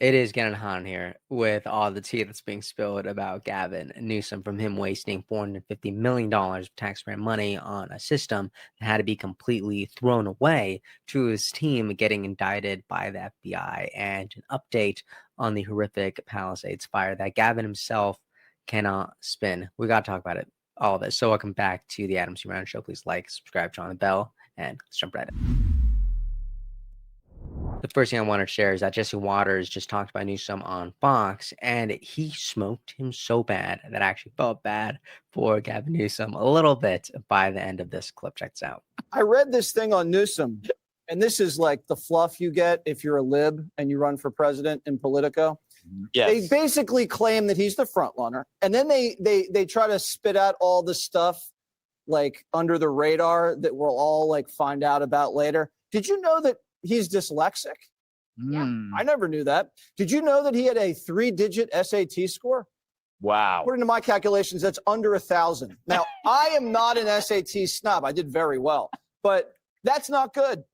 It is getting hot in here with all the tea that's being spilled about Gavin Newsom from him wasting $450 million of taxpayer money on a system that had to be completely thrown away, to his team getting indicted by the FBI, and an update on the horrific Palisades fire that Gavin himself cannot spin. We got to talk about it, all of it. So welcome back to the Adam C. Brown Show. Please like, subscribe, turn on the bell, and let's jump right in. The first thing I want to share is that Jesse Waters just talked about Newsom on Fox, and he smoked him so bad that I actually felt bad for Gavin Newsom a little bit by the end of this clip. Check this out. I read this thing on Newsom, and this is like the fluff you get if you're a lib and you run for president in Politico. Yes. They basically claim that he's the front runner, and then they try to spit out all the stuff like under the radar that we'll all like find out about later. Did you know that he's dyslexic? Yeah. I never knew that. Did you know that he had a 3-digit SAT score? Wow. According to my calculations, that's under 1,000. Now, I am not an SAT snob. I did very well, but that's not good.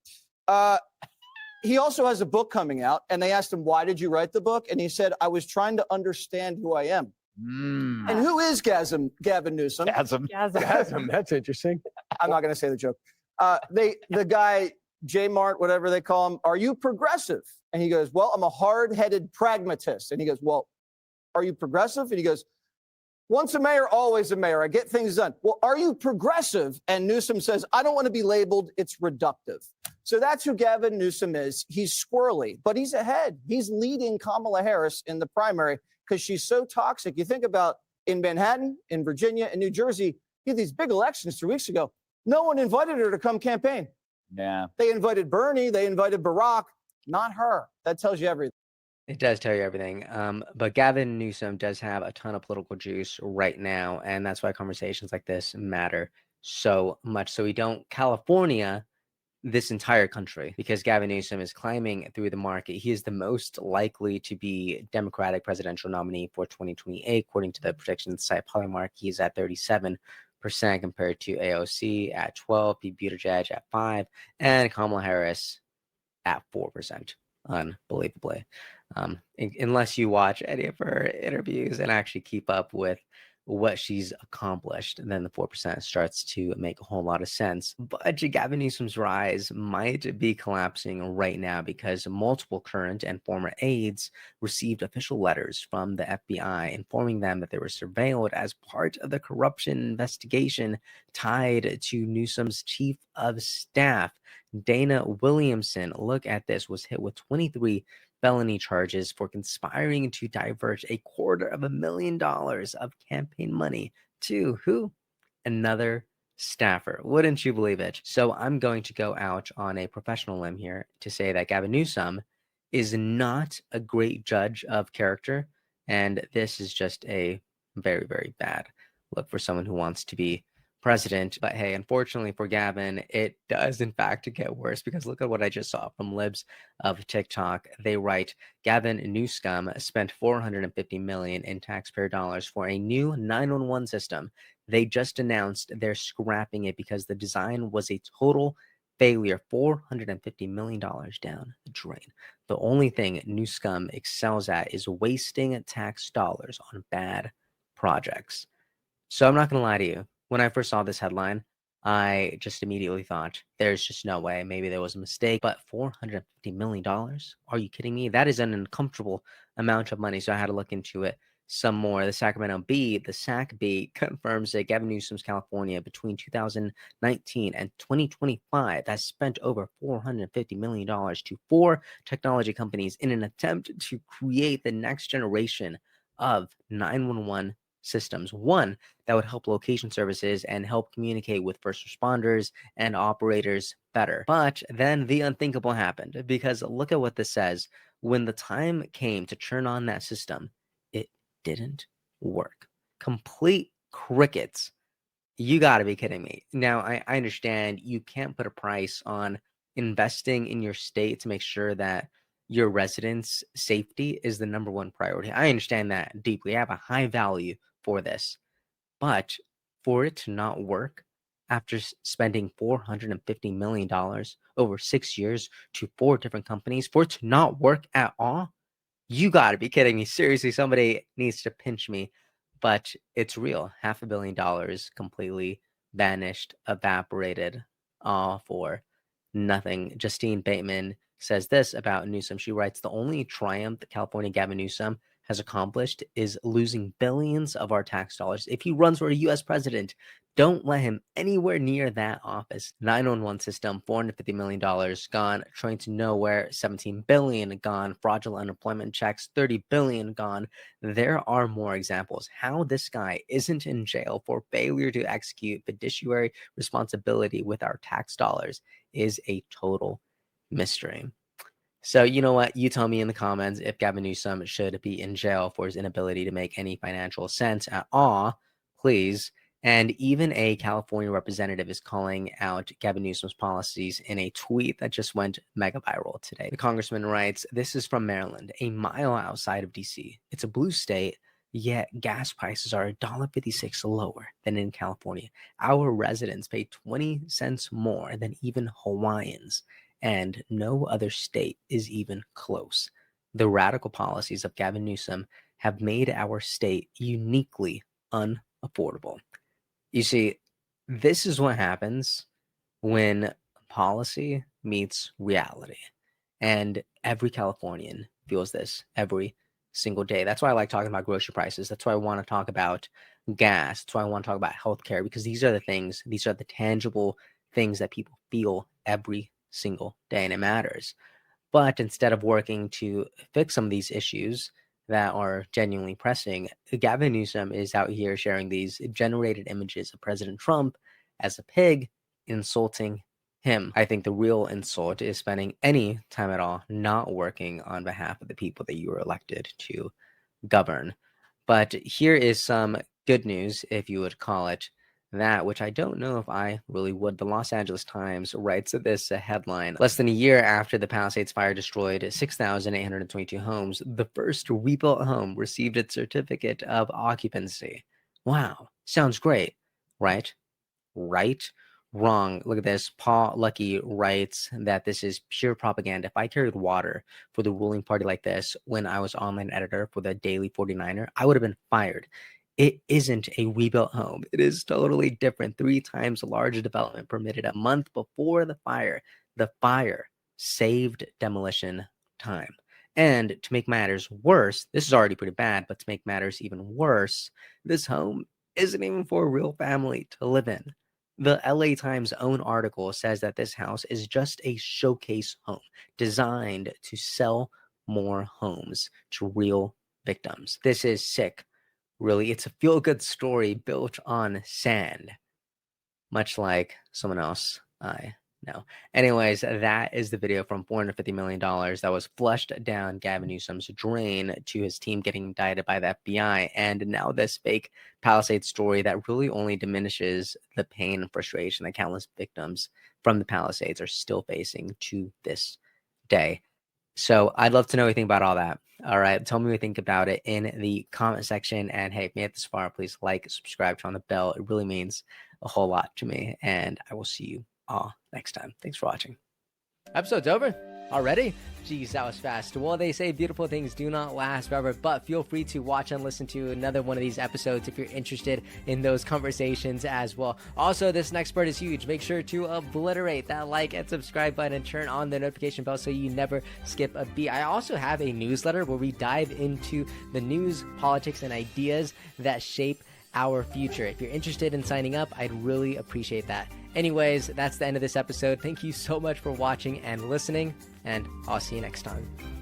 He also has a book coming out, and they asked him, why did you write the book? And he said, I was trying to understand who I am. And who is Gavin Newsom? Gasm. That's interesting. I'm not going to say the joke. The guy, J Mart, whatever they call him, are you progressive? And he goes, well, I'm a hard-headed pragmatist. And he goes, well, are you progressive? And he goes, once a mayor, always a mayor. I get things done. Well, are you progressive? And Newsom says, I don't want to be labeled. It's reductive. So that's who Gavin Newsom is. He's squirrely, but he's ahead. He's leading Kamala Harris in the primary because she's so toxic. You think about in Manhattan, in Virginia, in New Jersey, he had these big elections 3 weeks ago. No one invited her to come campaign. Yeah. They invited Bernie. They invited Barack, not her. That tells you everything. It does tell you everything. But Gavin Newsom does have a ton of political juice right now, and that's why conversations like this matter so much. So we don't California this entire country, because Gavin Newsom is climbing through the market. He is the most likely to be Democratic presidential nominee for 2028, according to the predictions site Polymark. He's at 37% compared to AOC at 12, Pete Buttigieg at 5, and Kamala Harris at 4%. Unbelievably. Unless you watch any of her interviews and actually keep up with what she's accomplished, then the 4% starts to make a whole lot of sense. But Gavin Newsom's rise might be collapsing right now because multiple current and former aides received official letters from the FBI informing them that they were surveilled as part of the corruption investigation tied to Newsom's chief of staff, Dana Williamson. Look at this, was hit with 23 felony charges for conspiring to divert $250,000 of campaign money to who? Another staffer. Wouldn't you believe it? So I'm going to go out on a professional limb here to say that Gavin Newsom is not a great judge of character, and this is just a very, very bad look for someone who wants to be president. But hey, unfortunately for Gavin, it does in fact get worse, because look at what I just saw from libs of TikTok. They write, Gavin Newsom spent $450 million in taxpayer dollars for a new 911 system. They just announced they're scrapping it because the design was a total failure. $450 million down the drain. The only thing Newsom excels at is wasting tax dollars on bad projects. So I'm not going to lie to you. When I first saw this headline, I just immediately thought, there's just no way. Maybe there was a mistake. But $450 million? Are you kidding me? That is an uncomfortable amount of money. So I had to look into it some more. The Sacramento Bee, the SAC Bee, confirms that Gavin Newsom's California between 2019 and 2025 has spent over $450 million to 4 technology companies in an attempt to create the next generation of 911 systems. One that would help location services and help communicate with first responders and operators better. But then the unthinkable happened, because look at what this says. When the time came to turn on that system, it didn't work. Complete crickets. You got to be kidding me. Now, I understand you can't put a price on investing in your state to make sure that your residents' safety is the number one priority. I understand that deeply. I have a high value for this. But for it to not work after spending $450 million over 6 years to 4 different companies, for it to not work at all, You got to be kidding me. Seriously, somebody needs to pinch me. But it's real. $500 million completely vanished, evaporated, all for nothing. Justine Bateman says this about Newsom. She writes, the only triumph that California Gavin Newsom has accomplished is losing billions of our tax dollars. If he runs for a U.S. president, don't let him anywhere near that office. 911 system, $450 million gone. Train to nowhere, $17 billion gone. Fraudulent unemployment checks, $30 billion gone. There are more examples. How this guy isn't in jail for failure to execute fiduciary responsibility with our tax dollars is a total mystery. So you know what? You tell me in the comments if Gavin Newsom should be in jail for his inability to make any financial sense at all, please. And even a California representative is calling out Gavin Newsom's policies in a tweet that just went mega viral today. The congressman writes, this is from Maryland, a mile outside of DC. It's a blue state, yet gas prices are $1.56 lower than in California. Our residents pay 20 cents more than even Hawaiians, and no other state is even close. The radical policies of Gavin Newsom have made our state uniquely unaffordable. You see, this is what happens when policy meets reality. And every Californian feels this every single day. That's why I like talking about grocery prices. That's why I want to talk about gas. That's why I want to talk about healthcare, because these are the things, these are the tangible things that people feel every single day, and it matters. But instead of working to fix some of these issues that are genuinely pressing, Gavin Newsom is out here sharing these generated images of President Trump as a pig, insulting him. I think the real insult is spending any time at all not working on behalf of the people that you were elected to govern. But here is some good news, if you would call it that, which I don't know if I really would. The Los Angeles Times writes this headline: less than a year after the Palisades fire destroyed 6,822 homes, the first rebuilt home received its certificate of occupancy. Wow, sounds great, right? Right? Wrong. Look at this. Paul Lucky writes that this is pure propaganda. If I carried water for the ruling party like this when I was online editor for the Daily 49er, I would have been fired. It isn't a rebuilt home. It is totally different. 3 times larger development permitted a month before the fire. The fire saved demolition time. And to make matters worse, this is already pretty bad, but to make matters even worse, this home isn't even for a real family to live in. The LA Times' own article says that this house is just a showcase home designed to sell more homes to real victims. This is sick. Really, it's a feel-good story built on sand, much like someone else I know. Anyways, that is the video from $450 million that was flushed down Gavin Newsom's drain to his team getting indicted by the FBI. And now this fake Palisades story that really only diminishes the pain and frustration that countless victims from the Palisades are still facing to this day. So I'd love to know what you think about all that. All right, tell me what you think about it in the comment section. And hey, if you made it this far, please like, subscribe, turn on the bell. It really means a whole lot to me. And I will see you all next time. Thanks for watching. Episode's over already? Geez, that was fast. Well, they say beautiful things do not last forever, but feel free to watch and listen to another one of these episodes if you're interested in those conversations as well. Also, this next part is huge. Make sure to obliterate that like and subscribe button and turn on the notification bell so you never skip a beat. I also have a newsletter where we dive into the news, politics, and ideas that shape our future. If you're interested in signing up, I'd really appreciate that. Anyways, that's the end of this episode. Thank you so much for watching and listening, and I'll see you next time.